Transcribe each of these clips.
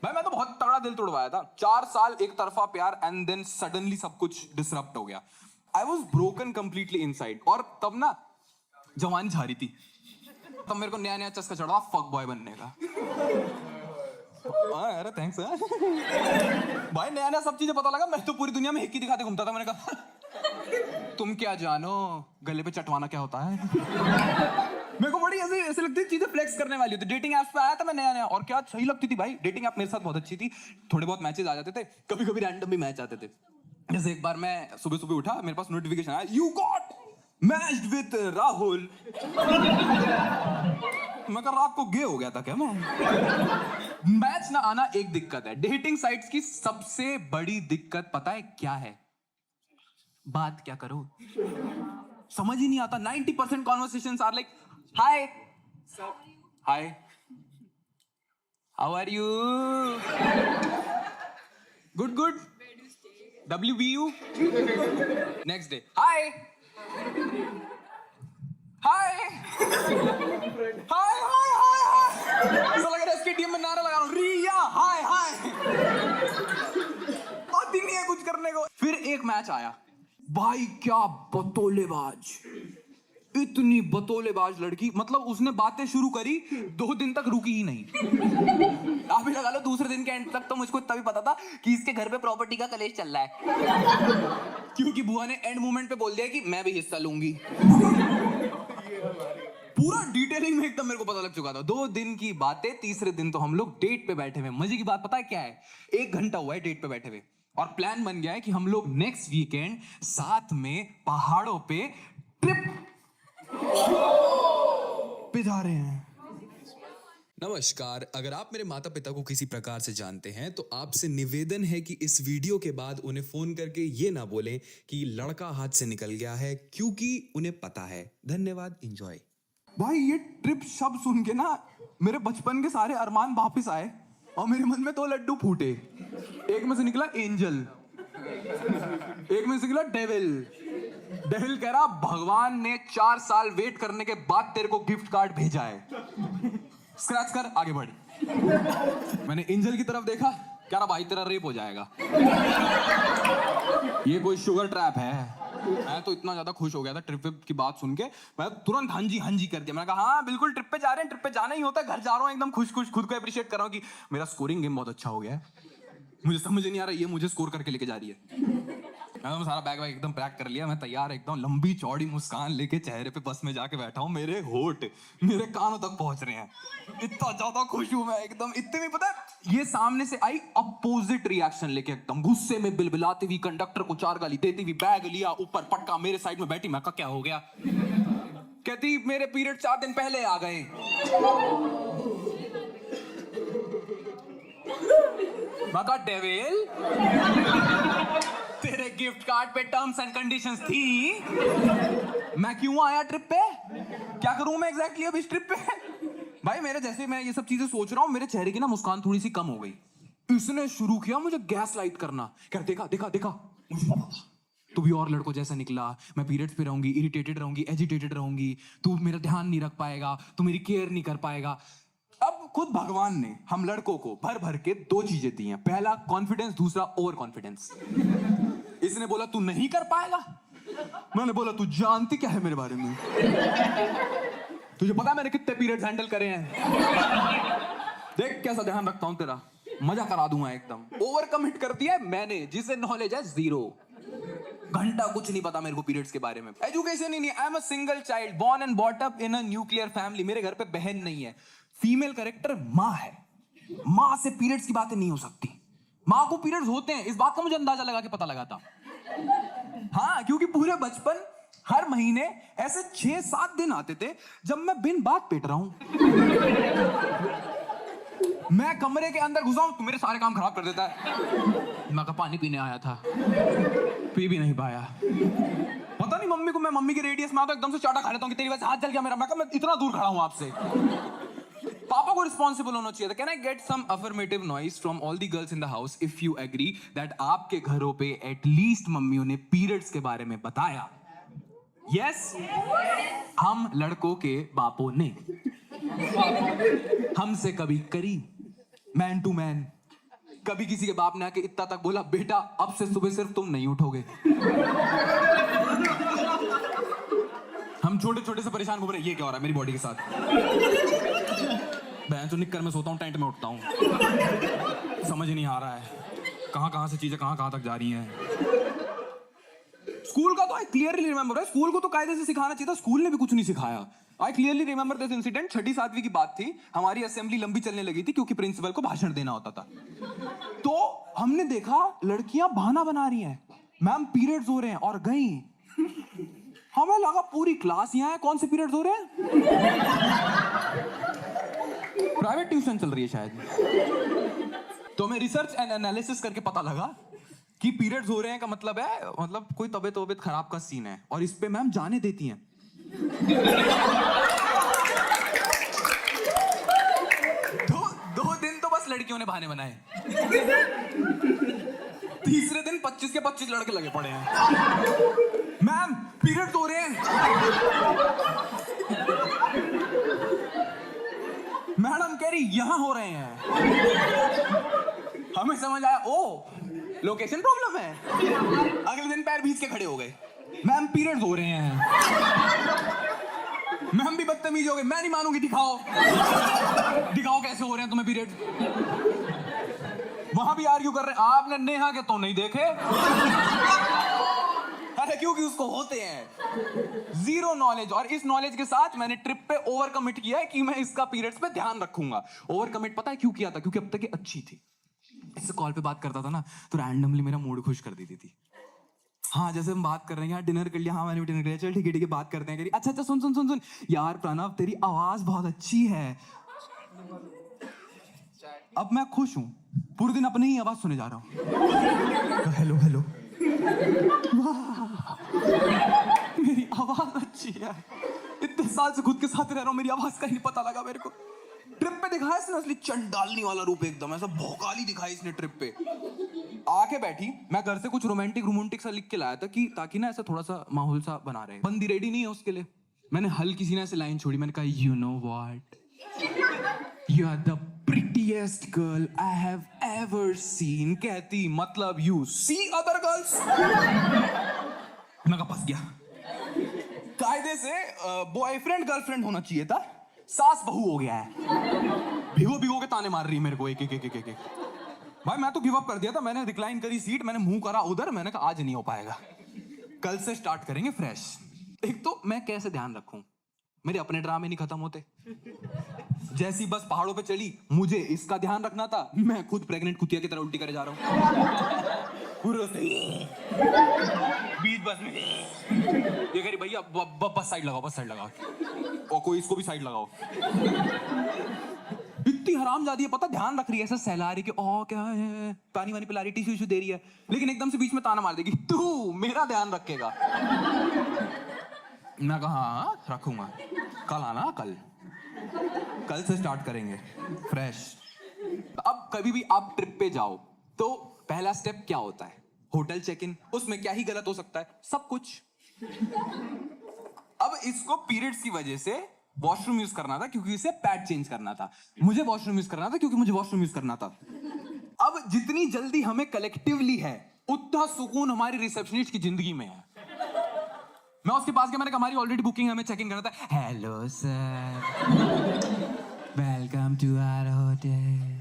भाई मैं तो बहुत तगड़ा दिल तोड़वाया था। 4 साल एक तरफा प्यार एंड देन सडनली सब कुछ डिसरप्ट हो गया। I was broken completely inside. और तब ना जवानी झा रही थी, तब मेरे को नया नया चस्का चढ़ा फक बॉय बनने का। अरे थैंक्स भाई, नया नया सब चीजें पता लगा। मैं तो पूरी दुनिया में हिक्की दिखाते घूमता था। मैंने कहा तुम क्या जानो गले पे चटवाना क्या होता है। मेरे को बड़ी ऐसे लगती थी चीजें फ्लेक्स करने वाली होती। डेटिंग ऐप्स पे आया था मैं नया नया, और क्या सही लगती थी भाई। डेटिंग ऐप मेरे साथ बहुत अच्छी थी। थोड़े बहुत मैचेस आ जाते थे, कभी कभी रैंडम भी मैच आते थे। जैसे एक बार मैं सुबह सुबह उठा, मेरे पास नोटिफिकेशन आया, you got matched with Rahul. मैं कहा रात को गे हो गया था क्या मैं। मैच ना आना एक दिक्कत है। डेटिंग साइट्स की सबसे बड़ी दिक्कत पता है क्या है? बात क्या करो समझ ही नहीं आता। 90% conversations are like hi hi how are you, good good, WBU। Next day hi hi hi hi hi. ऐसा लग रहा है इसके टीम में नारा लगा रहा हूं, रिया हाय हाय। बात ही नहीं है कुछ करने को। फिर एक मैच आया भाई, क्या बतौलेबाज, इतनी बतौलेबाज लड़की। मतलब उसने बातें शुरू करी, 2 दिन तक रुकी ही नहीं। आप ही लगा लो दूसरे दिन के एंड तक तो मुझको तभी पता था कि इसके घर पे प्रॉपर्टी का कलेश चल रहा है। क्योंकि बुआ ने एंड मोमेंट पे बोल दिया कि मैं भी हिस्सा लूंगी। पूरा डिटेलिंग में एकदम मेरे को पता लग चुका था। 2 दिन की बातें, तीसरे दिन तो हम लोग डेट पे बैठे हुए। मजे की बात पता है क्या है? 1 घंटा हुआ है डेट पे बैठे हुए, और प्लान बन गया है कि हम लोग नेक्स्ट वीकेंड साथ में पहाड़ों पे ट्रिप पे जा रहे हैं। नमस्कार, अगर आप मेरे माता पिता को किसी प्रकार से जानते हैं तो आपसे निवेदन है कि इस वीडियो के बाद उन्हें फोन करके ये ना बोलें कि लड़का हाथ से निकल गया है, क्योंकि उन्हें पता है। धन्यवाद, एंजॉय। भाई ये ट्रिप शब्द सुन के ना मेरे बचपन के सारे अरमान वापस आए, और मेरे मन में 2 लड्डू फूटे। एक में से निकला एंजल, एक में से निकला डेविल। डेविल कह रहा भगवान ने 4 साल वेट करने के बाद तेरे को गिफ्ट कार्ड भेजा है, स्क्रैच कर आगे बढ़। मैंने एंजल की तरफ देखा, कह रहा भाई तेरा रेप हो जाएगा। ये कोई शुगर ट्रैप है। मैं तो इतना ज्यादा खुश हो गया था ट्रिप की बात सुन के, मैं तुरंत हाँ जी कर दिया। मैंने कहा हाँ बिल्कुल ट्रिप पे जा रहे हैं, ट्रिप पे जाना ही होता है। घर जा रहा हूँ एकदम खुश खुश, खुद को अप्रिशिएट कर रहा हूँ कि मेरा स्कोरिंग गेम बहुत अच्छा हो गया है। मुझे समझ नहीं आ रहा ये मुझे स्कोर करके लेके जा रही है। मैंने सारा बैग एकदम पैक कर लिया, मैं तैयार एकदम लंबी चौड़ी मुस्कान लेके चेहरे पे बस में जाके बैठा हूँ। मेरे होठ मेरे कानों तक पहुंच रहे हैं, इतना ज्यादा खुश हूं मैं एकदम। इतने में पता है ये सामने से आई अपोजिट रिएक्शन लेके, एकदम गुस्से में बिलबिलाती हुई, कंडक्टर को 4 गाली देती हुई, बैग लिया ऊपर पटका, मेरे साइड में बैठी। मैं कहा क्या हो गया? कहती मेरे पीरियड 4 दिन पहले आ गए। मैं कहा डेविल तेरे गिफ्ट कार्ड पे टर्म्स एंड कंडीशंस थी, मैं क्यों आया ट्रिप पे? क्या करूं मैं एग्जैक्टली अब इस ट्रिप पे? भाई मेरे जैसे मैं ये सब चीजें सोच रहा हूं, मेरे चेहरे की ना मुस्कान थोड़ी सी कम हो गई। इसने शुरू किया मुझे गैस लाइट करना, क्या देखा देखा देखा तू भी और लड़कों जैसा निकला, मैं पीरियड्स पे रहूंगी, इरिटेटेड रहूंगी, एजिटेटेड रहूंगी, तू मेरा ध्यान नहीं रख पाएगा, तू मेरी केयर नहीं कर पाएगा। अब खुद भगवान ने हम लड़कों को भर भर के 2 चीजें दी हैं, पहला कॉन्फिडेंस, दूसरा ओवर कॉन्फिडेंस। इसने बोला तू नहीं कर पाएगा, मैंने बोला तू जानती क्या है मेरे बारे में? तुझे पता है मैंने कितने पीरियड्स हैंडल करे हैं? देख कैसा ध्यान रखता हूं तेरा, मजा करा दूंगा एकदम। ओवर कमिट कर दिया मैंने, जिसे नॉलेज है 0, घंटा कुछ नहीं पता मेरे को पीरियड्स के बारे में। एजुकेशन ही नहीं। I am a single child born and brought up in a nuclear family. मेरे घर पे बहन नहीं है, फीमेल कैरेक्टर माँ है। माँ से पीरियड्स की बातें नहीं हो सकती। माँ को पीरियड्स होते हैं, इस बात का मुझे अंदाजा लगा के पता लगा था। हाँ, क्योंकि पूरे बचपन हर महीने ऐसे 6-7 दिन आते थे जब मैं बिन बात पेट रहा हूं। मैं कमरे के अंदर घुसा हूं, तू मेरे सारे काम खराब कर देता है। मैं का पानी पीने आया था, पी भी नहीं पाया। पता नहीं मम्मी को, मैं मम्मी के रेडियस में आता एकदम से चाटा खा लेता हूं कि तेरी वजह से हाथ जल गया मेरा। मैं इतना दूर खड़ा हूं आपसे। पापा को रिस्पॉन्सिबल होना चाहिए था। Can I get some affirmative noise from all the girls in the house if you agree that आपके घरों पे एटलीस्ट मम्मियों ने पीरियड्स के बारे में बताया? यस हम लड़कों के बापों ने हमसे कभी करी मैन टू मैन कभी किसी के बाप ने आके इतना तक बोला, बेटा अब से सुबह सिर्फ तुम नहीं उठोगे। हम छोटे छोटे से परेशान घूम रहे हैं, ये क्या हो रहा है मेरी बॉडी के साथ। बहन तो निक्कर में सोता हूँ, टेंट में उठता हूँ, समझ नहीं आ रहा है कहाँ से चीजें कहाँ तक जा रही हैं। स्कूल का तो आई क्लियरली रिमेंबर है, स्कूल को तो कायदे से सिखाना चाहिए था, स्कूल ने भी कुछ नहीं सिखाया। I clearly remember this incident. 6ठी 7वीं की बात थी, हमारी असेंबली लंबी चलने लगी थी क्योंकि प्रिंसिपल को भाषण देना होता था। तो हमने देखा लड़कियां बहाना बना रही हैं, मैम पीरियड्स हो रहे हैं, और गई। हमें लगा पूरी क्लास यहाँ है, कौन से पीरियड्स हो रहे हैं? प्राइवेट ट्यूशन चल रही है शायद। तो मैं रिसर्च एंड एनालिसिस करके पता लगा कि पीरियड्स हो रहे हैं का मतलब है, मतलब कोई तबीयत खराब का सीन है, और इस पे मैम जाने देती हैं। दो दिन तो बस लड़कियों ने बहाने बनाए। तीसरे दिन 25 के 25 लड़के लगे पड़े हैं, मैम पीरियड्स हो रहे हैं। मैडम कह रही यहां हो रहे हैं। हमें समझ आया, ओ लोकेशन प्रॉब्लम है। अगले दिन पैर भींच के खड़े हो गए, मैम पीरियड्स हो रहे हैं। मैम भी बदतमीज हो गए, मैं नहीं मानूंगी, दिखाओ कैसे हो रहे हैं तुम्हें पीरियड। वहां भी आर्ग्यू कर रहे हैं, आपने नेहा के तो नहीं देखे। अरे क्योंकि उसको होते हैं। Zero knowledge. और इस नॉलेज के साथ मैंने ट्रिप पे ओवर कमिट किया है कि मैं इसका पीरियड्स पे ध्यान रखूंगा। ओवर कमिट पता है क्यों किया था? क्योंकि अब तक ये अच्छी थी, इससे कॉल पे बात करता था ना, तो रैंडमली मेरा मूड खुश कर देती थी। हाँ जैसे हम बात कर रहे हैं यार, डिनर कर लिया, हाँ मैंने भी डिनर कर लिया, चल ठीक है बात करते हैं। अच्छा सुन यार प्रणव तेरी आवाज बहुत अच्छी है। अब मैं खुश हूं, पूरे दिन अपनी ही आवाज सुने जा रहा हूं। हेलो मेरी आवाज अच्छी है, इतने साल से खुद के साथ रह रहा हूं, मेरी आवाज का ही नहीं पता लगा मेरे को। ट्रिप पे दिखाया इसने असली चंडालनी वाला रूप, एकदम ऐसा भौकाली दिखाई इसने ट्रिप पे। आके बैठी, मैं घर से कुछ रोमांटिक सा लिख के लाया था कि ताकि ना ऐसा थोड़ा सा माहौल सा बना रहे। बंदी रेडी नहीं है उसके लिए। मैंने हल्की सी ना ऐसे लाइन छोड़ी, मैंने कहा you know what, you are the prettiest girl I have ever seen. कहती मतलब यू सी अदर गर्ल्स। मैं कहा फंस गया। कायदे से बॉयफ्रेंड गर्लफ्रेंड होना चाहिए था, सास बहू हो गया है। भिगो के ताने मार रही है मेरे को एक भाई मैं तो गिव अप कर दिया था, मैंने रिक्लाइन करी सीट, मैंने मुंह करा उधर, मैंने कहा आज नहीं हो पाएगा, कल से स्टार्ट करेंगे फ्रेश। एक तो मैं कैसे ध्यान रखूं, मेरे अपने ड्रामे नहीं खत्म होते। जैसी बस पहाड़ों पे चली, मुझे इसका ध्यान रखना था, मैं खुद प्रेग्नेंट कुतिया की तरह उल्टी करे जा रहा हूं। बीच बस में ये कह रही भैया बस साइड लगाओ और कोई इसको भी साइड लगाओ। इतनी हरामजादी है पता, ध्यान रख रही है, ऐसा सहला रही कि ओ क्या है, पानी वानी पिला रही, टिश्यू दे रही है, लेकिन एकदम से बीच में ताना मार देगी, तू मेरा ध्यान रखेगा। मैं कहा हाँ रखूंगा, कल आना, कल से स्टार्ट करेंगे फ्रेश। अब कभी भी आप ट्रिप पे जाओ तो पहला स्टेप क्या होता है? Hotel check in. उसमें क्या ही गलत हो सकता है? सब कुछ। अब इसको पीरियड्स की वजह से वॉशरूम यूज करना था क्योंकि इसे पैड चेंज करना था, मुझे वॉशरूम यूज करना था क्योंकि मुझे वॉशरूम यूज करना था। अब जितनी जल्दी हमें कलेक्टिवली है उतना सुकून हमारी रिसेप्शनिस्ट की जिंदगी में है। मैं उसके पास गया, मैंने कहा हमारी ऑलरेडी बुकिंग, हमें चेक इन करना था। Hello sir, welcome to our hotel.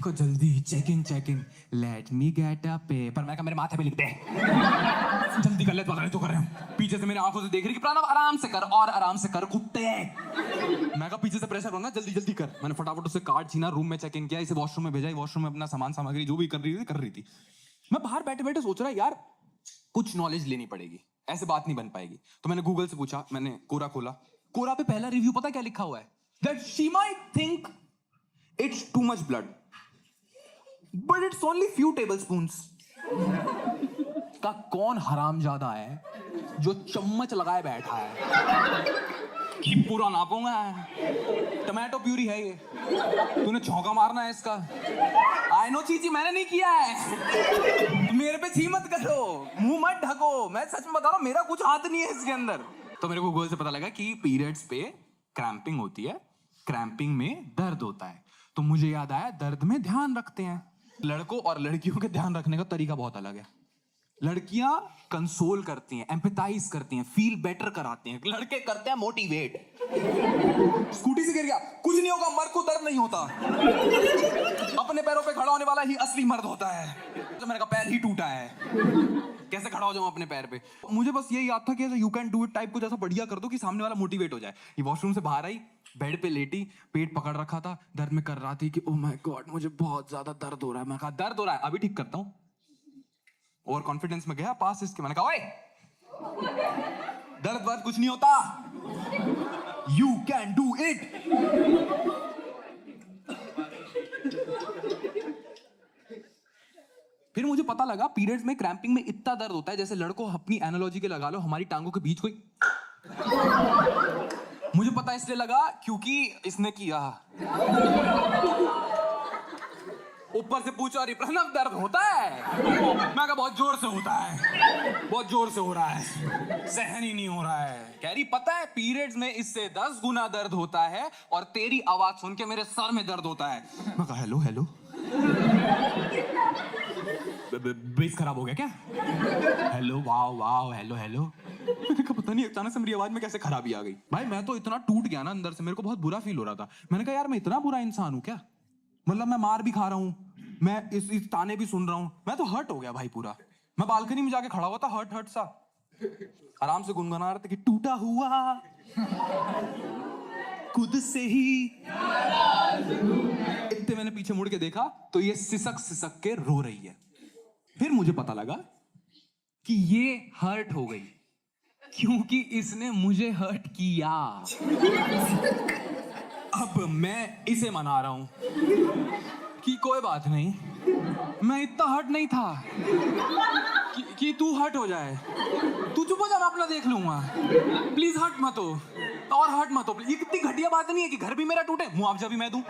को जल्दी check in, let me get a paper. मैं कहा मेरे माथे पे लिख दे, जल्दी कर ले, पता नहीं तो कर रहे हैं। पीछे से मेरे आंखों से देख रही कि प्रणव आराम से कर, और आराम से कर कुत्ते। मैं कहा पीछे से प्रेशर होना, जल्दी कर। मैंने फटाफट उससे कार्ड छीना, रूम में चेक इन किया, इसे वॉशरूम में भेजा, वॉशरूम में अपना सामान सामग्री जो भी कर रही थी। मैं बाहर बैठे सोच रहा यार कुछ नॉलेज लेनी पड़ेगी, ऐसे बात नहीं बन पाएगी। तो मैंने गूगल से पूछा, मैंने कोरा खोला, कोरा पे पहला रिव्यू पता क्या लिखा हुआ है? That she might think it's too much blood but it's only few tablespoons. का कौन हरामजादा है जो चम्मच लगाए बैठा है कि पूरा नापूंगा, टमाटो प्यूरी है ये, तूने छौंका मारना है इसका। आई नो चीची मैंने नहीं किया है, मेरे पे छी मत करो, मुंह मत ढको, मैं सच में बता रहा हूं मेरा कुछ हाथ नहीं है इसके अंदर। तो मेरे को गूगल से पता लगा कि पीरियड्स पे क्रैम्पिंग होती है, क्रैम्पिंग में दर्द होता है, तो मुझे याद आया दर्द में ध्यान रखते हैं। लड़कों और लड़कियों के ध्यान रखने का तरीका बहुत अलग है। लड़कियां कंसोल करती हैं, एम्पैथाइज करती हैं, फील बेटर कराती हैं। लड़के करते हैं मोटिवेट। स्कूटी से गिर गया, कुछ नहीं होगा, मर्द को दर्द नहीं होता। अपने पैरों पे खड़ा होने वाला ही असली मर्द होता है। तो मेरे का पैर ही टूटा है, कैसे खड़ा हो जाऊं अपने पैर पे। मुझे बस ये याद था कि you can do it type कुछ ऐसा बढ़िया कर दो कि सामने वाला मोटिवेट हो जाए। ये वॉशरूम से बाहर आई, बेड पे लेटी, पेट पकड़ रखा था, दर्द में कर रहा थी कि ओह माय गॉड मुझे बहुत ज्यादा दर्द हो रहा है। मैं कहा दर्द हो रहा है, अभी ठीक करता हूँ। ओवर कॉन्फिडेंस में गया पास इसके, मैंने कहा ओए दर्द वर्द कुछ नहीं होता, यू कैन डू इट। फिर मुझे पता लगा पीरियड्स में क्रैम्पिंग में इतना दर्द होता है, जैसे लड़कों अपनी एनालॉजी के लगा लो, हमारी टांगों के बीच कोई। मुझे पता इसलिए लगा क्योंकि इसने किया। ऊपर से पूछा रिप्रेजेंट दर्द होता है? मैं कहा बहुत जोर से होता है, बहुत जोर से हो रहा है, सहन ही नहीं हो रहा है। कह रही पता है पीरियड्स में इससे 10 गुना दर्द होता है और तेरी आवाज सुन के मेरे सर में दर्द होता है। मैं कहा हेलो हेलो, बेस खराब हो गया क्या? Hello wow wow hello hello. मैंने कहा पता नहीं अचानक से मेरी आवाज में कैसे खराबी आ गई। भाई मैं तो इतना टूट गया ना अंदर से, मेरे को बहुत बुरा फील हो रहा था। मैंने कहा यार मैं इतना बुरा इंसान हूं क्या? मतलब मैं मार भी खा रहा हूँ, मैं इस ताने भी सुन रहा हूँ, मैं तो हर्ट हो गया भाई पूरा। मैं बालकनी में जाके खड़ा हुआ था, हर्ट हर्ट सा, आराम से गुनगुना रहा था कि टूटा हुआ खुद से ही। इतने मैंने पीछे मुड़ के देखा तो ये सिसक सिसक के रो रही है। फिर मुझे पता लगा कि ये हर्ट हो गई क्योंकि इसने मुझे हर्ट किया। अब मैं इसे मना रहा हूं कि कोई बात नहीं, मैं इतना हर्ट नहीं था कि तू हर्ट हो जाए। तू चुप हो जा, मैं अपना देख लूंगा। प्लीज हर्ट मत हो, और हर्ट मत हो। ये कितनी घटिया बात नहीं है कि घर भी मेरा टूटे, मुआवजा भी मैं दूं।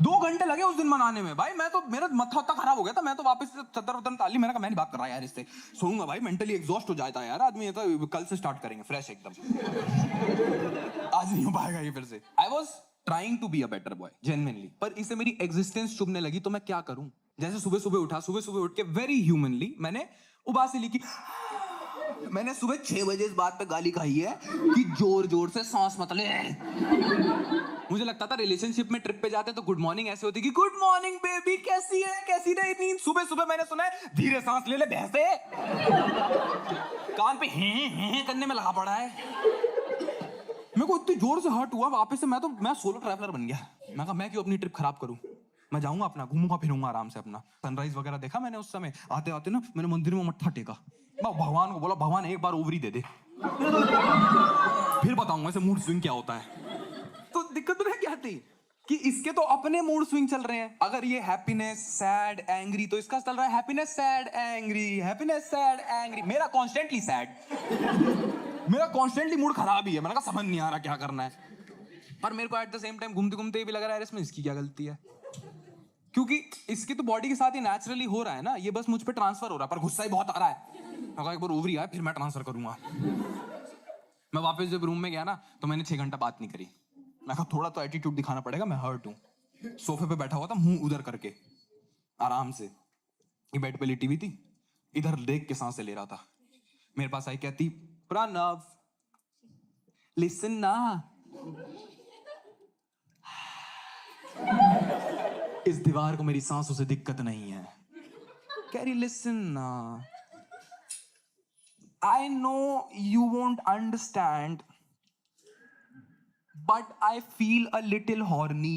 2 घंटे लगे उस दिन मनाने में भाई। मैं तो, मेरा माथा उतना खराब हो गया था, मैं तो वापस से चद्दर वद्दर डाली। मैंने कहा मैं नहीं बात कर रहा यार इससे, सोऊंगा भाई, मेंटली एग्जॉस्ट हो जाता है यार आदमी। ये तो कल से स्टार्ट करेंगे फ्रेश एकदम, आज नहीं हो पाएगा ये फिर से। I was trying to be a better boy genuinely, पर इसे मेरी एग्जिस्टेंस चुभने लगी तो मैं क्या करूं। जैसे सुबह सुबह उठा, सुबह सुबह उठ के वेरी ह्यूमनली मैंने उबासी ली कि मैंने सुबह 6 बजे इस बात पे गाली खाई है कि जोर जोर से सांस मत ले। मुझे लगता था रिलेशनशिप में ट्रिप पे जाते तो गुड मॉर्निंग ऐसे होती कि गुड मॉर्निंग बेबी, कैसी है, कैसी रही नींद। सुबह सुबह मैंने सुना है धीरे सांस ले ले भैंसे, कान पे हैं करने में लगा पड़ा है। मेरे को इतनी जोर से हर्ट हुआ वापस से। मैं सोलो ट्रैवलर बन गया। मैं कहा मैं क्यों अपनी ट्रिप खराब करूं, मैं जाऊंगा अपना, घूमूंगा फिरूंगा आराम से अपना। सनराइज वगैरह देखा मैंने उस समय। आते आते ना मैंने मंदिर में मत्था टेका, मैं भगवान को बोला भगवान एक बार ओवरी दे दे, फिर बताऊंगा इसे मूड स्विंग क्या होता है। तो दिक्कत तो क्या थी कि इसके तो अपने मूड स्विंग चल रहे हैं। अगर ये हैप्पीनेस सैड एंग्री, तो इसका चल रहा है happiness sad angry, happiness sad angry. मेरा कॉन्स्टेंटली सैड, मेरा कॉन्स्टेंटली मूड खराब ही है। मैंने कहा समझ नहीं आ रहा क्या करना है। पर मेरे को एट द सेम टाइम घूमते घूमते ये भी लग रहा है इसमें इसकी क्या गलती है, क्योंकि इसकी तो बॉडी के साथ ही नेचुरली हो रहा है ना, ये बस मुझ पे ट्रांसफर हो रहा है। पर गुस्सा ही बहुत आ रहा है। मैं एक बार ओवरी आया फिर मैं ट्रांसफर करूंगा। मैं वापस जब रूम में गया ना तो मैंने 6 घंटा बात नहीं करी। मैं कहा थोड़ा तो एटीट्यूड दिखाना पड़ेगा, मैं हर्ट हूं। सोफे पे बैठा हुआ था मुंह उधर करके आराम से, ये बेड पे लेटी हुई थी, इधर देख के सांसें ले रहा था। मेरे पास आई, कहती प्रणव लिसन ना, इस दीवार को मेरी सांसों से दिक्कत नहीं है। कह रही लिसन ना, I know you won't understand, but I feel a little horny.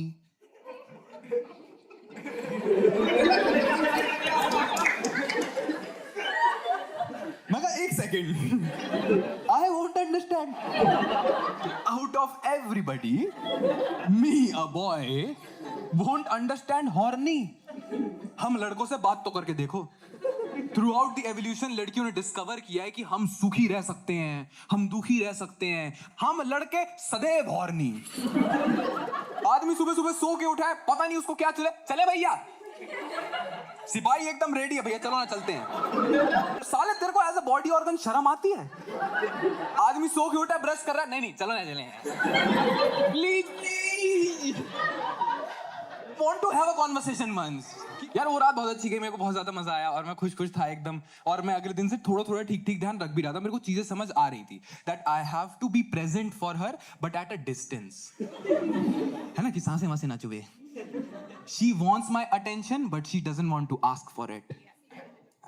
मैं कहा 1 second, I won't understand. Out of everybody, me a boy won't understand horny. हम लड़कों से बात तो करके देखो। थ्रू आउट द एवोल्यूशन लड़कियों ने डिस्कवर किया है कि हम सुखी रह सकते हैं, हम दुखी रह सकते हैं, हम लड़के सदैव हॉर्नी। आदमी सुबह सुबह सो के उठा है, पता नहीं उसको क्या चले, चले भैया सिपाही एकदम रेडी है, भैया चलो ना चलते हैं। साले तेरे को एज अ बॉडी ऑर्गन शर्म आती है? आदमी सो के उठा है, ब्रश कर रहा है, नहीं नहीं चलो ना चले please please. Want to have a conversation once. यार वो रात बहुत अच्छी गई, मेरे को बहुत ज्यादा मजा आया और मैं खुश खुश था एकदम, और मैं अगले दिन से थोड़ा थोड़ा ठीक ठीक ध्यान रख भी रहा था, मेरे को चीजें समझ आ रही थी that I have to be present for her but at a distance. है ना कि सांसें वासें ना चुभे. She wants my attention but she doesn't want to ask for it.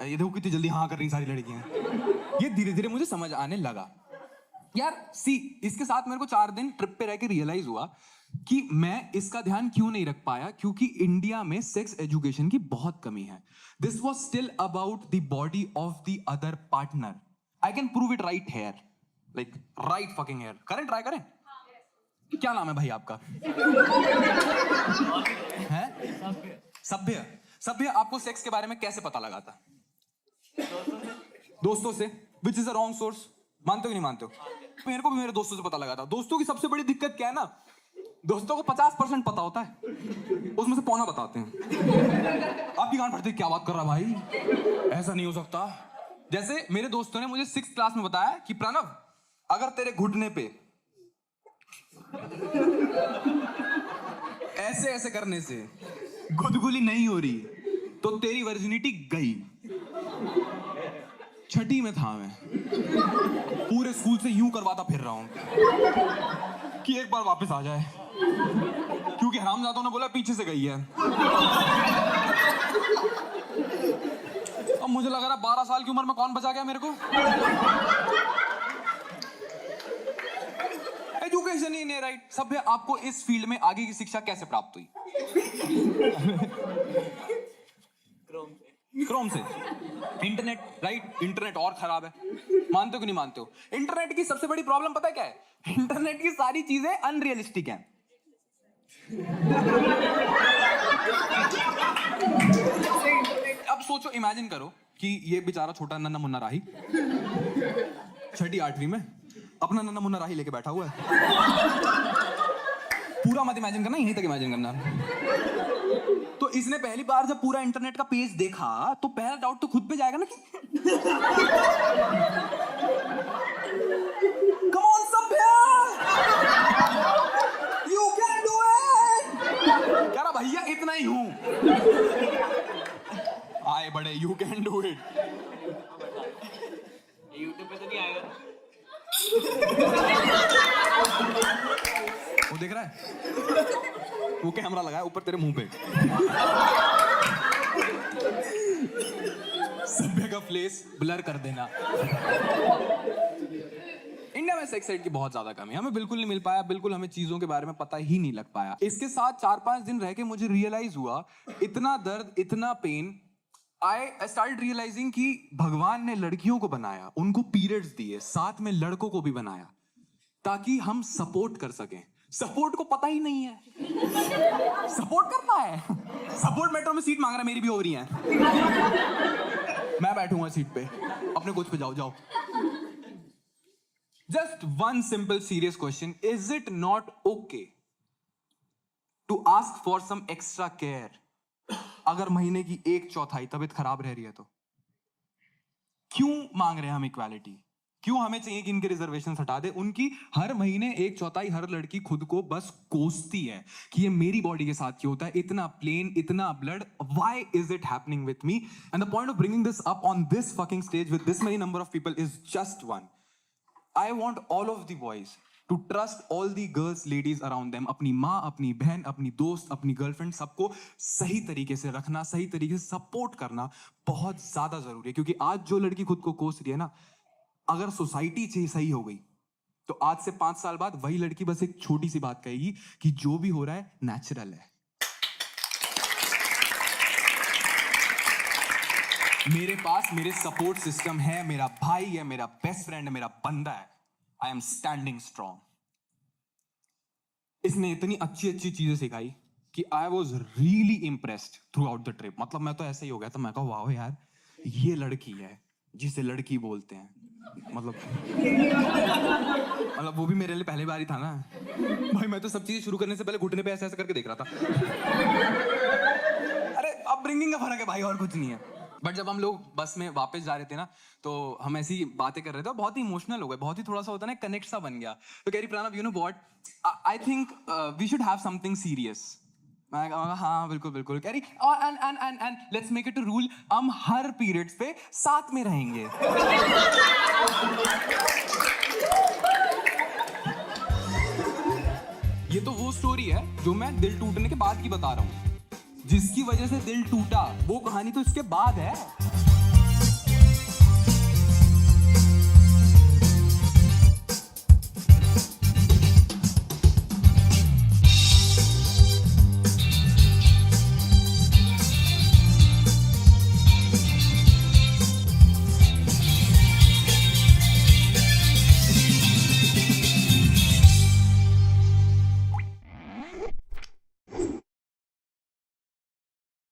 ये देखो कितनी जल्दी हाँ कर रही सारी लड़कियां. ये धीरे धीरे मुझे समझ आने लगा. यार सी, इसके साथ मेरे को 4 दिन ट्रिप पे रह के रियलाइज हुआ कि मैं इसका ध्यान क्यों नहीं रख पाया, क्योंकि इंडिया में सेक्स एजुकेशन की बहुत कमी है. This was still about the body of the other partner. I can prove it right here, like right fucking here. करें, ट्राई करें. क्या नाम है भाई आपका? है सभ्य. सभ्य, आपको सेक्स के बारे में कैसे पता लगा था? दोस्तों से. Which is a wrong source. मानते हो कि नहीं मानते हो? मेरे को भी मेरे दोस्तों से पता लगा था. दोस्तों की सबसे बड़ी दिक्कत क्या है ना, दोस्तों को 50% पता होता है, उसमें से पौना बताते हैं. आपकी गांड फटती, क्या बात कर रहा भाई, ऐसा नहीं हो सकता. जैसे मेरे दोस्तों ने मुझे 6th क्लास में बताया कि प्रणव, अगर तेरे घुटने पे ऐसे ऐसे करने से गुदगुली नहीं हो रही तो तेरी वर्जिनिटी गई. 6ठी में था मैं, पूरे स्कूल से यूं करवाता फिर रहा हूं कि एक बार वापस आ जाए, क्योंकि हरामजादों ने बोला पीछे से गई है. अब मुझे लग रहा 12 साल की उम्र में कौन बचा गया मेरे को. एजुकेशन ही नहीं राइट. सभ्य, आपको इस फील्ड में आगे की शिक्षा कैसे प्राप्त हुई? क्रोम से. Internet, right. इंटरनेट और खराब है. मानते हो कि नहीं मानते हो? इंटरनेट की सबसे बड़ी प्रॉब्लम पता है क्या है? इंटरनेट की सारी चीजें अनरियलिस्टिक हैं. अब सोचो, इमेजिन करो कि ये बेचारा छोटा नन्ना मुन्ना राही 6ठी 8वीं में अपना नन्ना मुन्ना राही लेके बैठा हुआ है. पूरा मत इमेजिन करना, यहीं तक इमेजिन करना. तो इसने पहली बार जब पूरा इंटरनेट का पेज देखा तो पहला डाउट तो खुद पे जाएगा ना कि कम ऑन सभ्य, यू कैन डू इट. कह रहा भैया इतना ही हूं. आए बड़े, you can do it. YouTube पे तो नहीं आएगा. वो देख रहा है, वो कैमरा लगा है ऊपर तेरे मुंह पे. सभ्य का फेस ब्लर कर देना. इंडिया में सेक्स एड की बहुत ज्यादा कमी है. हमें बिल्कुल नहीं मिल पाया, बिल्कुल हमें चीजों के बारे में पता ही नहीं लग पाया. इसके साथ 4-5 दिन रह के मुझे रियलाइज हुआ, इतना दर्द, इतना पेन. आई स्टार्टेड रियलाइजिंग कि भगवान ने लड़कियों को बनाया, उनको पीरियड्स दिए, साथ में लड़कों को भी बनाया ताकि हम सपोर्ट कर सकें. सपोर्ट को पता ही नहीं है. सपोर्ट करना है. सपोर्ट मेट्रो में सीट मांग रहा है, मेरी भी हो रही है. मैं बैठूंगा सीट पे, अपने कोच पे जाओ जाओ. Just one simple serious question, is it not okay to ask for some extra care अगर महीने की 1/4 तबीयत खराब रह रही है तो? क्यों मांग रहे हैं हम इक्वालिटी? क्यों हमें चाहिए कि इनके रिजर्वेशन हटा दे? उनकी हर महीने 1/4 हर लड़की खुद को बस कोसती है कि ये मेरी बॉडी के साथ क्यों होता है, इतना प्लेन, इतना blood, why is it happening with me? And the point of bringing this up on this fucking stage with this many number of people is just one. I want all of the boys to trust all the girls, ladies around them. अपनी माँ, अपनी बहन, अपनी दोस्त, अपनी girlfriend, सबको सही तरीके से रखना, सही तरीके से सपोर्ट करना बहुत ज्यादा जरूरी है. क्योंकि आज जो लड़की खुद को कोस रही है ना, अगर सोसाइटी सही हो गई तो आज से 5 साल बाद वही लड़की बस एक छोटी सी बात कहेगी कि जो भी हो रहा है नेचुरल है. मेरे पास मेरे सपोर्ट सिस्टम है, मेरा भाई है, मेरा बेस्ट फ्रेंड है, मेरा बंदा है. I am standing strong. इसने इतनी अच्छी अच्छी चीजें सिखाई कि I was really impressed through out the trip. मतलब मैं तो ऐसे ही हो गया था. मैं कहा वाह यार, ये लड़की है जिसे लड़की बोलते हैं. मतलब वो भी मेरे लिए पहली बार ही था ना भाई. मैं तो सब चीजें शुरू करने से पहले घुटने पे ऐसे ऐसे करके देख रहा था. अरे अब ब्रिंगिंग का फर्क है भाई, और कुछ नहीं है. बट जब हम लोग बस में वापस जा रहे थे ना, तो हम ऐसी बातें कर रहे थे और बहुत ही इमोशनल हो गए, बहुत ही थोड़ा सा होता है ना, कनेक्ट सा बन गया। तो कह रही Pranav, you know what, I think we should have something serious. मैं कहा हाँ बिल्कुल बिल्कुल। कह रही and let's make it a rule, हम हर पीरियड्स पे साथ में रहेंगे। ये तो वो स्टोरी है जो मैं दिल टूटने के बाद की बता रहा हूँ। जिसकी वजह से दिल टूटा वो कहानी तो इसके बाद है।